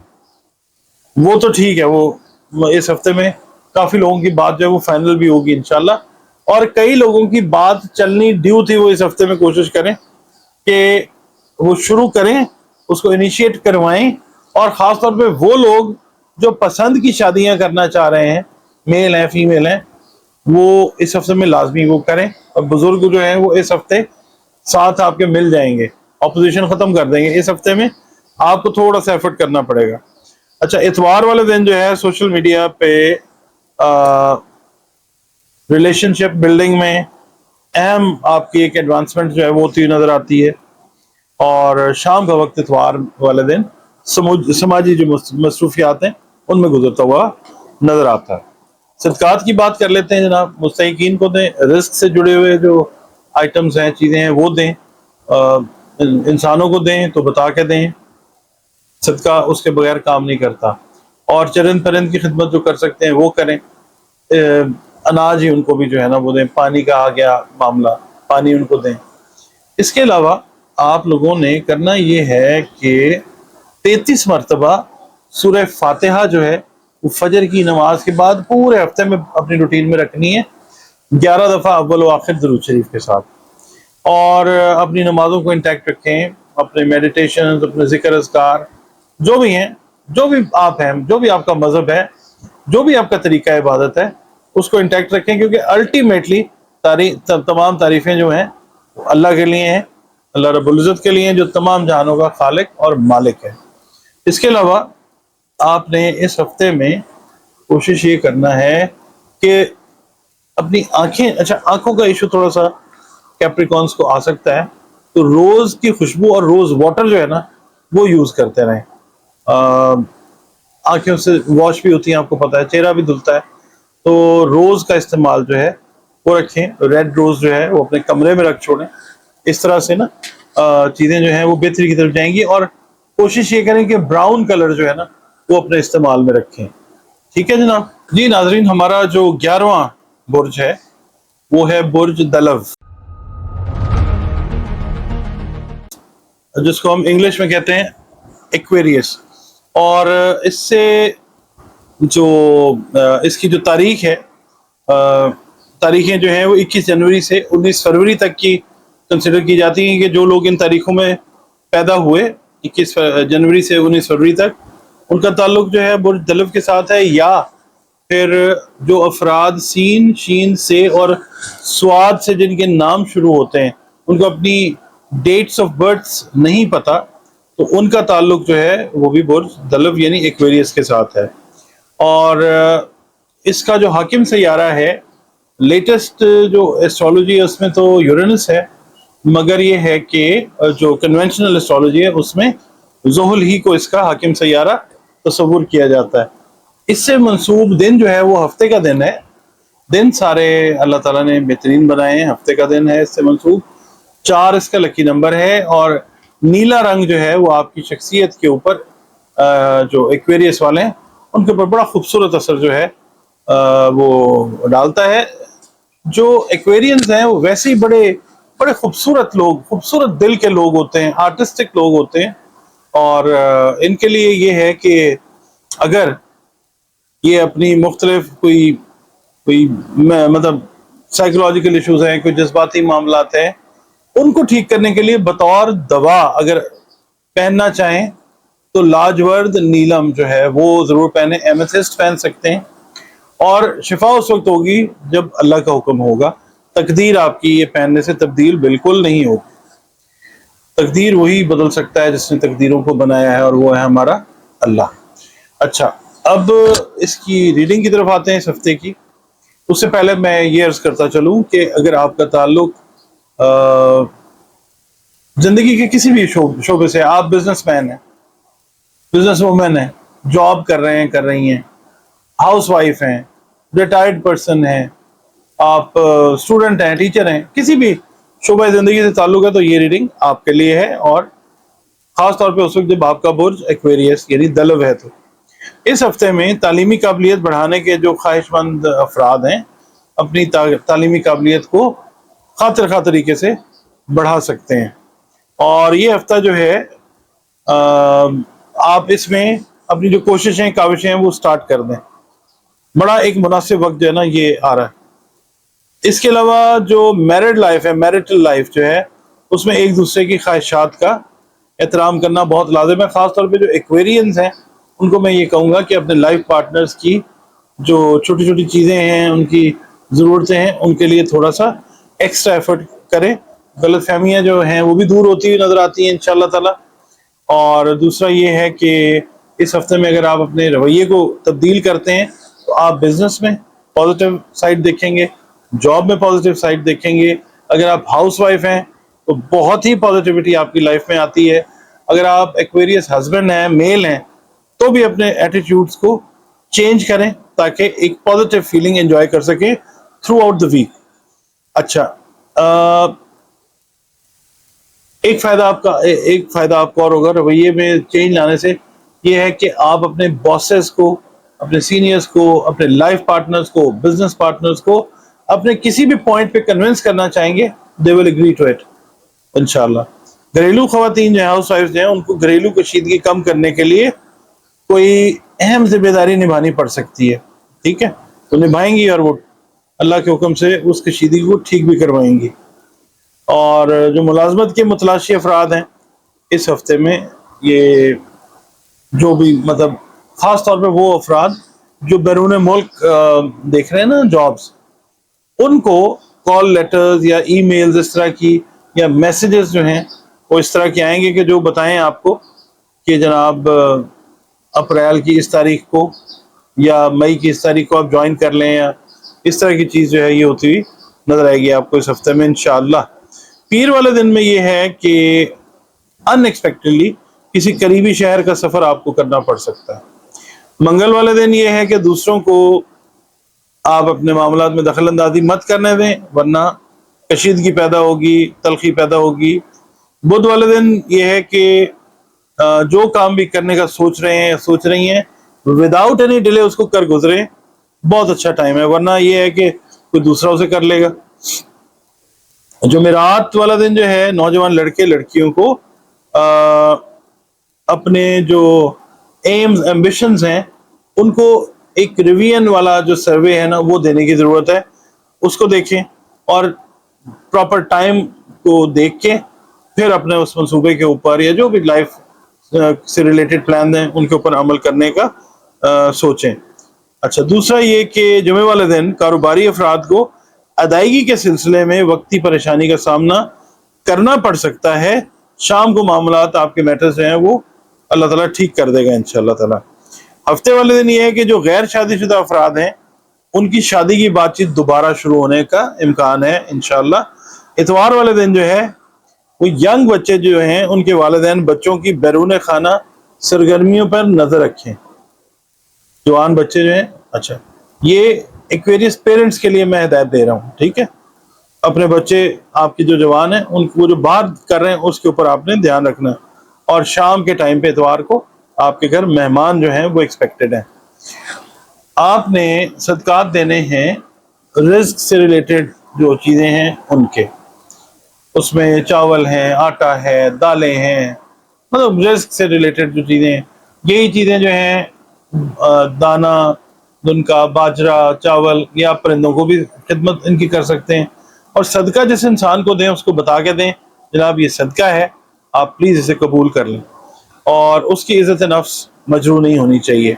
وہ تو ٹھیک ہے، وہ اس ہفتے میں کافی لوگوں کی بات جو ہے وہ فائنل بھی ہوگی انشاءاللہ، اور کئی لوگوں کی بات چلنی ڈیو تھی وہ اس ہفتے میں کوشش کریں کہ وہ شروع کریں، اس کو انیشیٹ کروائیں، اور خاص طور پہ وہ لوگ جو پسند کی شادیاں کرنا چاہ رہے ہیں، میل ہیں فیمیل ہیں، وہ اس ہفتے میں لازمی وہ کریں، اور بزرگ جو ہیں وہ اس ہفتے ساتھ آپ کے مل جائیں گے، اپوزیشن ختم کر دیں گے۔ اس ہفتے میں آپ کو تھوڑا سا ایفرٹ کرنا پڑے گا۔ اچھا، اتوار والے دن جو ہے سوشل میڈیا پہ ریلیشن شپ بلڈنگ میں اہم آپ کی ایک ایڈوانسمنٹ جو ہے وہ ہوتی نظر آتی ہے، اور شام کا وقت اتوار والے دن سماجی جو مصروفیات ہیں ان میں گزرتا ہوا نظر آتا ہے۔ صدقات کی بات کر لیتے ہیں جناب، مستحقین کو دیں، رزق سے جڑے ہوئے جو آئٹمز ہیں، چیزیں ہیں وہ دیں، انسانوں کو دیں تو بتا کے دیں، صدقہ اس کے بغیر کام نہیں کرتا، اور چرند پرند کی خدمت جو کر سکتے ہیں وہ کریں، اناج ہی ان کو بھی جو ہے نا وہ دیں، پانی کا آ گیا معاملہ، پانی ان کو دیں۔ اس کے علاوہ آپ لوگوں نے کرنا یہ ہے کہ 33 مرتبہ سورہ فاتحہ جو ہے وہ فجر کی نماز کے بعد پورے ہفتے میں اپنی روٹین میں رکھنی ہے، 11 دفعہ اول و آخر درود شریف کے ساتھ، اور اپنی نمازوں کو انٹیکٹ رکھیں، اپنے میڈیٹیشن، اپنے ذکر اذکار جو بھی ہیں، جو بھی آپ ہیں، جو بھی آپ کا مذہب ہے، جو بھی آپ کا طریقہ عبادت ہے اس کو انٹیکٹ رکھیں، کیونکہ الٹیمیٹلی تمام تعریفیں جو ہیں اللہ کے لیے ہیں، اللہ رب العزت کے لیے، جو تمام جہانوں کا خالق اور مالک ہے۔ اس کے علاوہ آپ نے اس ہفتے میں کوشش یہ کرنا ہے کہ اپنی آنکھیں، اچھا آنکھوں کا ایشو تھوڑا سا کیپریکونس کو آ سکتا ہے، تو روز کی خوشبو اور روز واٹر جو ہے نا وہ یوز کرتے رہیں۔ آنکھوں سے واش بھی ہوتی ہیں، آپ کو پتا ہے، چہرہ بھی دھلتا ہے، تو روز کا استعمال جو ہے وہ رکھیں، ریڈ روز جو ہے وہ اپنے کمرے میں رکھ چھوڑیں، اس طرح سے نا چیزیں جو ہیں وہ بہتری کی طرف جائیں گی، اور کوشش یہ کریں کہ براؤن کلر جو ہے نا وہ اپنے استعمال میں رکھیں۔ ٹھیک ہے جناب؟ جی ناظرین، ہمارا جو 11واں برج ہے وہ ہے برج دلو، جس کو ہم انگلش میں کہتے ہیں ایکویریس، اور اس سے جو اس کی جو تاریخ ہے، تاریخیں جو ہیں وہ 21 جنوری سے 19 فروری تک کی کنسیڈر کی جاتی ہیں، کہ جو لوگ ان تاریخوں میں پیدا ہوئے 21 جنوری سے 19 فروری تک ان کا تعلق جو ہے برج دلو کے ساتھ ہے، یا پھر جو افراد سین، شین سے اور سواد سے جن کے نام شروع ہوتے ہیں ان کو اپنی ڈیٹس آف برتھ نہیں پتا، تو ان کا تعلق جو ہے وہ بھی برج دلو یعنی ایکویریس کے ساتھ ہے۔ اور اس کا جو حاکم سیارہ ہے، لیٹسٹ جو ایسٹرولوجی ہے اس میں تو یورینس ہے، مگر یہ ہے کہ جو کنونشنل ایسٹرولوجی ہے اس میں زحل ہی کو اس کا حاکم سیارہ تصور کیا جاتا ہے۔ اس سے منسوب دن جو ہے وہ ہفتے کا دن ہے، دن سارے اللہ تعالیٰ نے بہترین بنائے ہیں، ہفتے کا دن ہے اس سے منسوب، 4 اس کا لکی نمبر ہے، اور نیلا رنگ جو ہے وہ آپ کی شخصیت کے اوپر جو ایکویریس والے ہیں ان کے اوپر بڑا خوبصورت اثر جو ہے وہ ڈالتا ہے۔ جو ایکویرینز ہیں وہ ویسے ہی بڑے خوبصورت لوگ، خوبصورت دل کے لوگ ہوتے ہیں، آرٹسٹک لوگ ہوتے ہیں، اور ان کے لیے یہ ہے کہ اگر یہ اپنی مختلف کوئی مطلب سائیکولوجیکل ایشوز ہیں، کوئی جذباتی معاملات ہیں، ان کو ٹھیک کرنے کے لیے بطور دوا اگر پہننا چاہیں تو لاجورد نیلم جو ہے وہ ضرور پہنیں، ایمیتھسٹ پہن سکتے ہیں، اور شفا اس وقت ہوگی جب اللہ کا حکم ہوگا، تقدیر آپ کی یہ پہننے سے تبدیل بالکل نہیں ہوگی. تقدیر وہی بدل سکتا ہے جس نے تقدیروں کو بنایا ہے، اور وہ ہے ہمارا اللہ. اچھا، اب اس کی ریڈنگ کی طرف آتے ہیں اس ہفتے کی. اس سے پہلے میں یہ عرض کرتا چلوں کہ اگر آپ کا تعلق زندگی کے کسی بھی شعبے سے، آپ بزنس مین ہیں، بزنس وومن ہیں، جاب کر رہے ہیں، کر رہی ہیں، ہاؤس وائف ہیں، ریٹائرڈ پرسن ہیں، آپ اسٹوڈنٹ ہیں، ٹیچر ہیں، کسی بھی شعبہ زندگی سے تعلق ہے، تو یہ ریڈنگ آپ کے لیے ہے. اور خاص طور پہ اس وقت جب آپ کا برج ایکویریس یعنی دلو ہے. تو اس ہفتے میں تعلیمی قابلیت بڑھانے کے جو خواہش مند افراد ہیں اپنی تعلیمی قابلیت کو خاطر خواہ طریقے سے بڑھا سکتے ہیں. اور یہ ہفتہ جو ہے آپ اس میں اپنی جو کوششیں کاوشیں ہیں وہ سٹارٹ کر دیں. بڑا ایک مناسب وقت جو ہے نا یہ آ رہا ہے. اس کے علاوہ جو میرڈ لائف ہے، میرٹل لائف جو ہے، اس میں ایک دوسرے کی خواہشات کا احترام کرنا بہت لازم ہے. خاص طور پہ جو ایکویرینز ہیں ان کو میں یہ کہوں گا کہ اپنے لائف پارٹنرز کی جو چھوٹی چھوٹی چیزیں ہیں، ان کی ضرورتیں ہیں، ان کے لیے تھوڑا سا ایکسٹرا ایفرٹ کریں. غلط فہمیاں جو ہیں وہ بھی دور ہوتی ہوئی نظر آتی ہیں انشاءاللہ تعالی. اور دوسرا یہ ہے کہ اس ہفتے میں اگر آپ اپنے رویے کو تبدیل کرتے ہیں تو آپ بزنس میں پازیٹیو سائڈ دیکھیں گے، جاب میں پازیٹیو سائڈ دیکھیں گے. اگر آپ ہاؤس وائف ہیں تو بہت ہی پازیٹیوٹی آپ کی لائف میں آتی ہے. اگر آپ ایکویریس ہسبینڈ ہیں، میل ہیں، تو بھی اپنے ایٹیٹیوڈز کو چینج کریں تاکہ ایک پازیٹیو فیلنگ انجوائے کر سکیں تھرو آؤٹ دا ویک. اچھا، ایک فائدہ آپ کو اور ہوگا رویے میں چینج لانے سے، یہ ہے کہ آپ اپنے باسز کو، اپنے سینئرز کو، اپنے لائف پارٹنرز کو، بزنس پارٹنرز کو اپنے کسی بھی پوائنٹ پہ کنونس کرنا چاہیں گے، دے ول اگری ٹو اٹ انشاءاللہ. گھریلو خواتین جو ہیں، ہاؤس وائف جو ہیں، ان کو گھریلو کشیدگی کم کرنے کے لیے کوئی اہم ذمہ داری نبھانی پڑ سکتی ہے. ٹھیک ہے، تو نبھائیں گی اور وہ اللہ کے حکم سے اس کشیدگی کو ٹھیک بھی کروائیں گی. اور جو ملازمت کے متلاشی افراد ہیں اس ہفتے میں، یہ جو بھی مطلب خاص طور پہ وہ افراد جو بیرون ملک دیکھ رہے ہیں نا جابز، ان کو کال لیٹرز یا ای میلز اس طرح کی یا میسیجز جو ہیں وہ اس طرح کے آئیں گے کہ جو بتائیں آپ کو کہ جناب اپریل کی اس تاریخ کو یا مئی کی اس تاریخ کو آپ جوائن کر لیں، یا اس طرح کی چیز جو ہے یہ ہوتی ہوئی نظر آئے گی آپ کو اس ہفتے میں انشاءاللہ. پیر والے دن میں یہ ہے کہ ان ایکسپیکٹڈلی کسی قریبی شہر کا سفر آپ کو کرنا پڑ سکتا ہے. منگل والے دن یہ ہے کہ دوسروں کو آپ اپنے معاملات میں دخل اندازی مت کرنے دیں ورنہ کشیدگی پیدا ہوگی، تلخی پیدا ہوگی. بدھ والے دن یہ ہے کہ جو کام بھی کرنے کا سوچ رہے ہیں یا سوچ رہی ہیں وداؤٹ اینی ڈیلے اس کو کر گزرے، بہت اچھا ٹائم ہے، ورنہ یہ ہے کہ کوئی دوسرا اسے کر لے گا. جمعرات والا دن جو ہے نوجوان لڑکے لڑکیوں کو اپنے جو ایمز ایمبیشنز ہیں ان کو ایک ریویژن والا جو سروے ہے نا وہ دینے کی ضرورت ہے. اس کو دیکھیں اور پراپر ٹائم کو دیکھ کے پھر اپنے اس منصوبے کے اوپر یا جو بھی لائف سے ریلیٹڈ پلان ہیں ان کے اوپر عمل کرنے کا سوچیں. اچھا، دوسرا یہ کہ جمعے والے دن کاروباری افراد کو ادائیگی کے سلسلے میں وقتی پریشانی کا سامنا کرنا پڑ سکتا ہے. شام کو معاملات آپ کے میٹرز ہیں وہ اللہ تعالیٰ ٹھیک کر دے گا انشاءاللہ تعالیٰ. ہفتے والے دن یہ ہے کہ جو غیر شادی شدہ افراد ہیں ان کی شادی کی بات چیت دوبارہ شروع ہونے کا امکان ہے انشاءاللہ. اتوار والے دن جو ہے وہ ینگ بچے جو ہیں ان کے والدین بچوں کی بیرون خانہ سرگرمیوں پر نظر رکھیں. جوان بچے جو ہیں، اچھا یہ ایکویریس پیرنٹس کے لیے میں ہدایت دے رہا ہوں. ٹھیک ہے، اپنے بچے آپ کے جو جوان ہیں ان کو جو بات کر رہے ہیں اس کے اوپر آپ نے دھیان رکھنا ہے. اور شام کے ٹائم پہ اتوار کو آپ کے گھر مہمان جو ہیں وہ ایکسپیکٹڈ ہیں. آپ نے صدقات دینے ہیں رزق سے ریلیٹڈ جو چیزیں ہیں ان کے، اس میں چاول ہیں، آٹا ہے، دالیں ہیں، مطلب رزق سے ریلیٹڈ جو چیزیں ہیں یہی چیزیں جو ہیں دانا، دن کا باجرہ، چاول، یا پرندوں کو بھی خدمت ان کی کر سکتے ہیں. اور صدقہ جس انسان کو دیں اس کو بتا کے دیں جناب یہ صدقہ ہے، آپ پلیز اسے قبول کر لیں، اور اس کی عزت نفس مجروح نہیں ہونی چاہیے.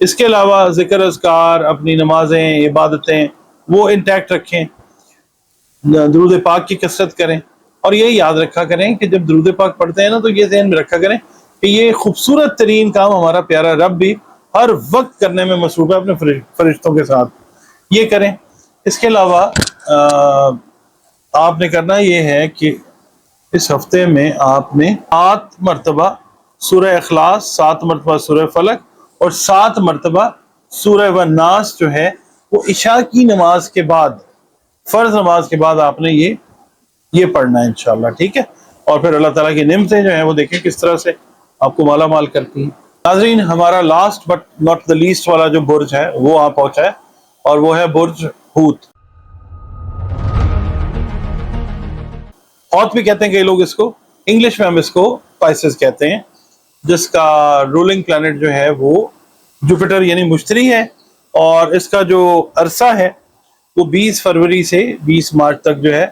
اس کے علاوہ ذکر اذکار، اپنی نمازیں، عبادتیں وہ انٹیکٹ رکھیں. درود پاک کی کثرت کریں، اور یہ یاد رکھا کریں کہ جب درود پاک پڑھتے ہیں نا تو یہ ذہن میں رکھا کریں کہ یہ خوبصورت ترین کام ہمارا پیارا رب بھی ہر وقت کرنے میں مصروف ہے اپنے فرشتوں کے ساتھ، یہ کریں۔ اس کے علاوہ آپ نے کرنا یہ ہے کہ اس ہفتے میں آپ نے 7 مرتبہ سورہ اخلاص، 7 مرتبہ سورہ فلق اور 7 مرتبہ سورہ والناس جو ہے وہ عشاء کی نماز کے بعد، فرض نماز کے بعد آپ نے یہ پڑھنا ہے انشاءاللہ، ٹھیک ہے؟ اور پھر اللہ تعالیٰ کی نعمتیں جو ہیں وہ دیکھیں کس طرح سے آپ کو مالا مال کرتی ہیں۔ ناظرین، ہمارا last but not the least والا جو برج ہے وہ آپ پہنچا ہے، اور وہ ہے برج ہوت۔ ہوت بھی کہتے ہیں کئی لوگ اس کو، انگلش میں ہم اس کو پائسز کہتے ہیں، جس کا رولنگ پلانٹ جو ہے وہ جوپیٹر یعنی مشتری ہے، اور اس کا جو عرصہ ہے وہ 20 فروری سے 20 مارچ تک جو ہے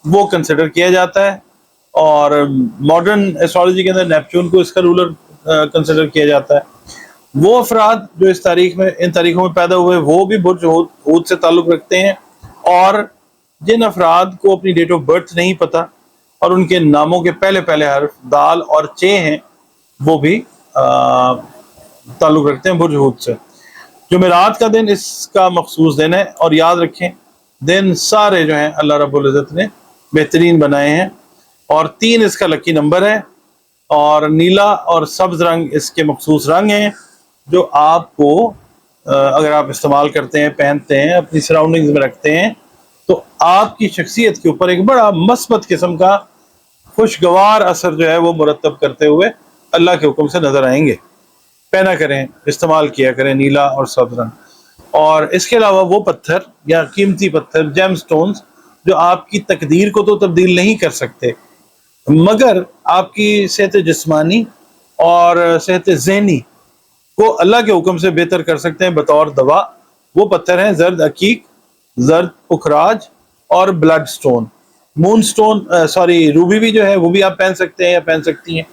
وہ کنسیڈر کیا جاتا ہے، اور ماڈرن ایسٹرالوجی کے اندر نیپچون کو اس کا رولر کنسیڈر کیا جاتا ہے۔ وہ افراد جو اس تاریخ میں، ان تاریخوں میں پیدا ہوئے، وہ بھی برج ہوت سے تعلق رکھتے ہیں، اور جن افراد کو اپنی ڈیٹ آف برتھ نہیں پتہ اور ان کے ناموں کے پہلے پہلے حرف دال اور چے ہیں، وہ بھی تعلق رکھتے ہیں برج ہوت سے۔ جمعرات کا دن اس کا مخصوص دن ہے، اور یاد رکھیں دن سارے جو ہیں اللہ رب العزت نے بہترین بنائے ہیں، اور 3 اس کا لکی نمبر ہے، اور نیلا اور سبز رنگ اس کے مخصوص رنگ ہیں جو آپ کو اگر آپ استعمال کرتے ہیں، پہنتے ہیں، اپنی سراؤنڈنگز میں رکھتے ہیں، تو آپ کی شخصیت کے اوپر ایک بڑا مثبت قسم کا خوشگوار اثر جو ہے وہ مرتب کرتے ہوئے اللہ کے حکم سے نظر آئیں گے۔ پہنا کریں، استعمال کیا کریں نیلا اور سبز رنگ۔ اور اس کے علاوہ وہ پتھر یا قیمتی پتھر، جیم سٹونز، جو آپ کی تقدیر کو تو تبدیل نہیں کر سکتے مگر آپ کی صحت جسمانی اور صحت ذہنی کو اللہ کے حکم سے بہتر کر سکتے ہیں بطور دوا، وہ پتھر ہیں زرد عقیق، زرد پخراج اور بلڈ سٹون۔ مون سٹون روبی بھی جو ہے وہ بھی آپ پہن سکتے ہیں یا پہن سکتی ہیں۔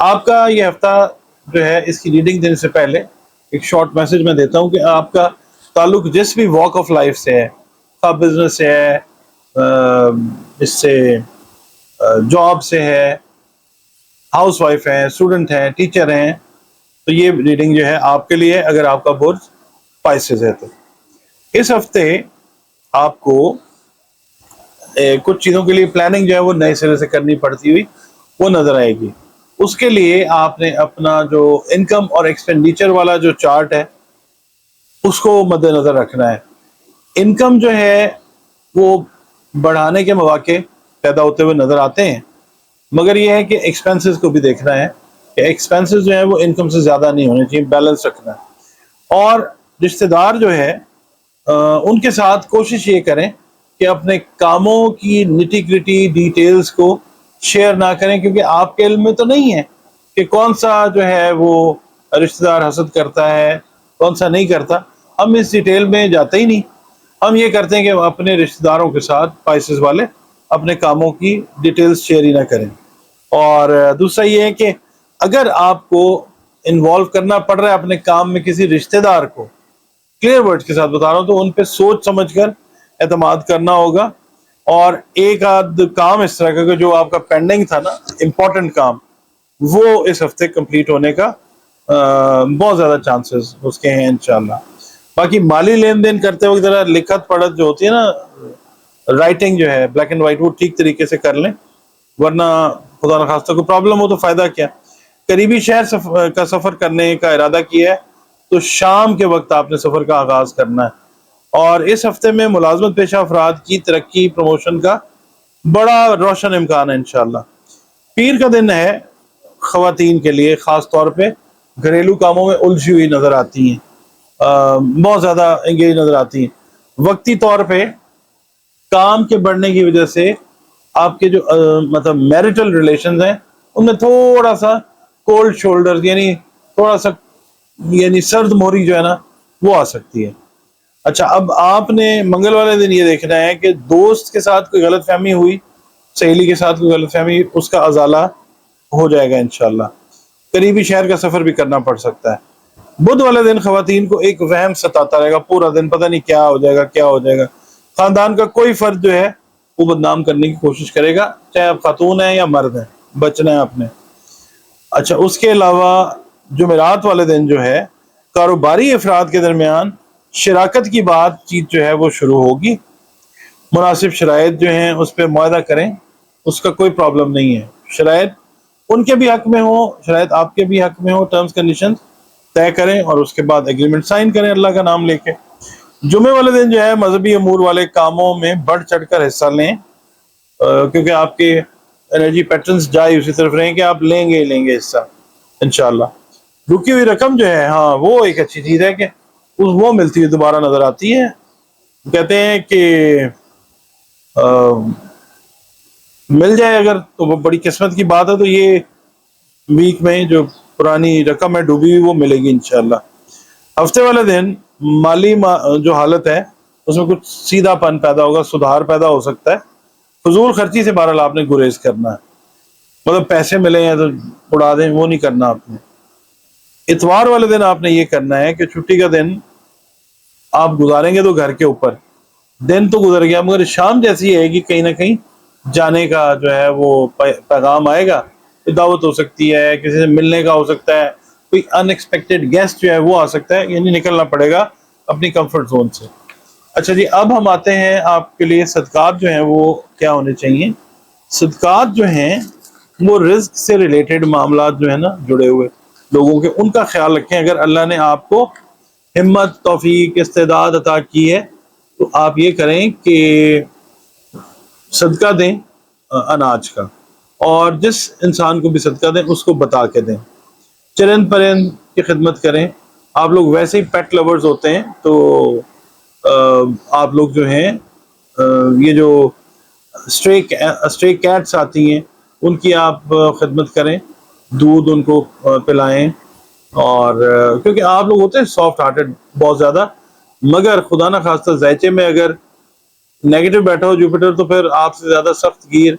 آپ کا یہ ہفتہ جو ہے اس کی ریڈنگ دینے سے پہلے ایک شارٹ میسج میں دیتا ہوں کہ آپ کا تعلق جس بھی واک آف لائف سے ہے، خواہ بزنس سے ہے، اس سے جاب سے ہے، ہاؤس وائف ہیں، اسٹوڈنٹ ہیں، ٹیچر ہیں، تو یہ ریڈنگ جو ہے آپ کے لیے، اگر آپ کا برج پائسز ہے تو۔ اس ہفتے آپ کو کچھ چیزوں کے لیے پلاننگ جو ہے وہ نئے سرے سے کرنی پڑتی ہوئی وہ نظر آئے گی۔ اس کے لیے آپ نے اپنا جو انکم اور ایکسپینڈیچر والا جو چارٹ ہے اس کو مد نظر رکھنا ہے۔ انکم جو ہے وہ بڑھانے کے مواقع پیدا ہوتے ہوئے نظر آتے ہیں، مگر یہ ہے کہ ایکسپینسز کو بھی دیکھنا ہے کہ ایکسپینسز جو ہیں وہ انکم سے زیادہ نہیں ہونے چاہیے، بیلنس رکھنا ہے۔ اور رشتہ دار جو ہے ان کے ساتھ کوشش یہ کریں کہ اپنے کاموں کی نٹی گریٹی ڈیٹیلز کو شیئر نہ کریں، کیونکہ آپ کے علم میں تو نہیں ہے کہ کون سا جو ہے وہ رشتہ دار حسد کرتا ہے، کون سا نہیں کرتا۔ ہم اس ڈیٹیل میں جاتے ہی نہیں، ہم یہ کرتے ہیں کہ اپنے رشتہ داروں کے ساتھ پائسز والے اپنے کاموں کی ڈیٹیلز شیئر ہی نہ کریں۔ اور دوسرا یہ ہے کہ اگر آپ کو انوالو کرنا پڑ رہا ہے اپنے کام میں کسی رشتہ دار کو، کلیئر ورڈ کے ساتھ بتا رہا ہوں، تو ان پہ سوچ سمجھ کر اعتماد کرنا ہوگا، اور ایک آدھ کام اس طرح کا جو آپ کا پینڈنگ تھا نا، امپورٹنٹ کام، وہ اس ہفتے کمپلیٹ ہونے کا بہت زیادہ چانسز اس کے ہیں انشاءاللہ۔ باقی مالی لین دین کرتے وقت ذرا لکھت پڑھت جو ہوتی ہے نا، رائٹنگ جو ہے بلیک اینڈ وائٹ، وہ ٹھیک طریقے سے کر لیں، ورنہ خدا نخواستہ کوئی پرابلم ہو تو فائدہ کیا۔ قریبی شہر کا سفر کرنے کا ارادہ کیا ہے تو شام کے وقت آپ نے سفر کا آغاز کرنا ہے۔ اور اس ہفتے میں ملازمت پیشہ افراد کی ترقی، پروموشن کا بڑا روشن امکان ہے انشاءاللہ۔ پیر کا دن ہے خواتین کے لیے، خاص طور پہ گھریلو کاموں میں الجھی ہوئی نظر آتی ہیں، بہت زیادہ انگیج نظر آتی ہیں۔ وقتی طور پہ کام کے بڑھنے کی وجہ سے آپ کے جو مطلب میرٹل ریلیشنز ہیں ان میں تھوڑا سا کولڈ شولڈر، یعنی تھوڑا سا سرد موری جو ہے نا وہ آ سکتی ہے۔ اچھا، اب آپ نے منگل والے دن یہ دیکھنا ہے کہ دوست کے ساتھ کوئی غلط فہمی ہوئی، سہیلی کے ساتھ کوئی غلط فہمی، اس کا ازالہ ہو جائے گا انشاءاللہ۔ قریبی شہر کا سفر بھی کرنا پڑ سکتا ہے۔ بدھ والے دن خواتین کو ایک وہم ستاتا رہے گا پورا دن، پتہ نہیں کیا ہو جائے گا کیا ہو جائے گا۔ خاندان کا کوئی فرد جو ہے وہ بدنام کرنے کی کوشش کرے گا، چاہے آپ خاتون ہیں یا مرد ہیں، بچنا ہے آپ نے۔ اچھا، اس کے علاوہ جمعرات والے دن جو ہے کاروباری افراد کے درمیان شراکت کی بات چیت جو ہے وہ شروع ہوگی، مناسب شرائط جو ہیں اس پہ معاہدہ کریں، اس کا کوئی پرابلم نہیں ہے، شرائط ان کے بھی حق میں ہو، شرائط آپ کے بھی حق میں ہو، ٹرمز کنڈیشن طے کریں اور اس کے بعد ایگریمنٹ سائن کریں اللہ کا نام لے کے۔ جمعے والے دن جو ہے مذہبی امور والے کاموں میں بڑھ چڑھ کر حصہ لیں، کیونکہ آپ کے انرجی پیٹرنز جائے اسی طرف رہیں کہ آپ لیں گے حصہ انشاءاللہ۔ رکی ہوئی رقم جو ہے، ہاں وہ ایک اچھی چیز ہے کہ وہ ملتی ہے، دوبارہ نظر آتی ہے۔ کہتے ہیں کہ مل جائے اگر تو وہ بڑی قسمت کی بات ہے، تو یہ ویک میں جو پرانی رقم ہے ڈوبی ہوئی وہ ملے گی انشاءاللہ۔ ہفتے والے دن مالی جو حالت ہے اس میں کچھ سیدھا پن پیدا ہوگا، سدھار پیدا ہو سکتا ہے۔ فضول خرچی سے بہرحال آپ نے گریز کرنا ہے، مطلب پیسے ملے ہیں تو اڑا دیں، وہ نہیں کرنا آپ نے۔ اتوار والے دن آپ نے یہ کرنا ہے کہ چھٹی کا دن آپ گزاریں گے تو گھر کے اوپر، دن تو گزر گیا مگر شام جیسی ہے کہ کہیں نہ کہیں جانے کا جو ہے وہ پیغام آئے گا، دعوت ہو سکتی ہے، کسی سے ملنے کا ہو سکتا ہے، کوئی ان ایکسپیکٹڈ گیسٹ جو ہے وہ آ سکتا ہے، یعنی نکلنا پڑے گا اپنی کمفرٹ زون سے۔ اچھا جی، اب ہم آتے ہیں آپ کے لیے صدقات جو ہیں وہ کیا ہونے چاہیے۔ صدقات جو ہیں وہ رزق سے ریلیٹڈ معاملات جو ہیں نا جڑے ہوئے لوگوں کے، ان کا خیال رکھیں۔ اگر اللہ نے آپ کو ہمت، توفیق، استعداد عطا کی ہے تو آپ یہ کریں کہ صدقہ دیں اناج کا، اور جس انسان کو بھی صدقہ دیں اس کو بتا کے دیں۔ چرند پرند کی خدمت کریں۔ آپ لوگ ویسے ہی پیٹ لورز ہوتے ہیں تو آپ لوگ جو ہیں یہ جو اسٹرے کیٹس آتی ہیں ان کی آپ خدمت کریں، دودھ ان کو پلائیں، اور کیونکہ آپ لوگ ہوتے ہیں سافٹ ہارٹڈ بہت زیادہ، مگر خدا نہ خواستہ ذائچے میں اگر نیگیٹو بیٹھا ہو جوپیٹر تو پھر آپ سے زیادہ سخت گیر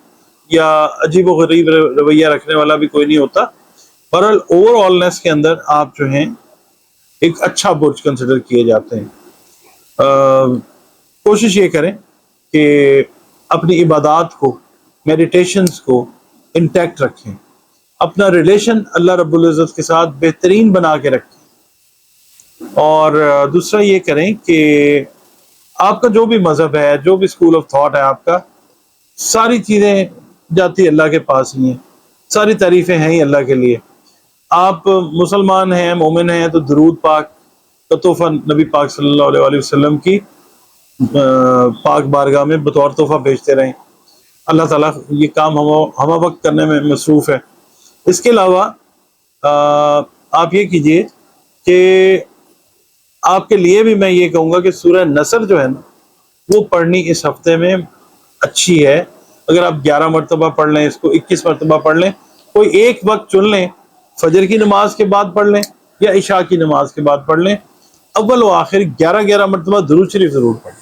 یا عجیب و غریب رویہ رکھنے والا بھی کوئی نہیں ہوتا۔ بہرحال اوور آلنس کے اندر آپ جو ہیں ایک اچھا برج کنسیڈر کیے جاتے ہیں۔ کوشش یہ کریں کہ اپنی عبادات کو، میڈیٹیشنز کو انٹیکٹ رکھیں، اپنا ریلیشن اللہ رب العزت کے ساتھ بہترین بنا کے رکھیں، اور دوسرا یہ کریں کہ آپ کا جو بھی مذہب ہے، جو بھی اسکول آف تھاٹ ہے آپ کا، ساری چیزیں جاتی اللہ کے پاس ہی ہیں، ساری تعریفیں ہیں ہی اللہ کے لیے۔ آپ مسلمان ہیں، مومن ہیں تو درود پاک کا تحفہ نبی پاک صلی اللہ علیہ وسلم کی پاک بارگاہ میں بطور تحفہ بھیجتے رہیں۔ اللہ تعالیٰ یہ کام ہم وقت کرنے میں مصروف ہے۔ اس کے علاوہ آپ یہ کیجئے کہ آپ کے لیے بھی میں یہ کہوں گا کہ سورہ نصر جو ہے نا وہ پڑھنی اس ہفتے میں اچھی ہے۔ اگر آپ 11 مرتبہ پڑھ لیں، اس کو 21 مرتبہ پڑھ لیں، کوئی ایک وقت چن لیں، فجر کی نماز کے بعد پڑھ لیں یا عشاء کی نماز کے بعد پڑھ لیں، اول و آخر 11 مرتبہ درود شریف ضرور پڑھیں۔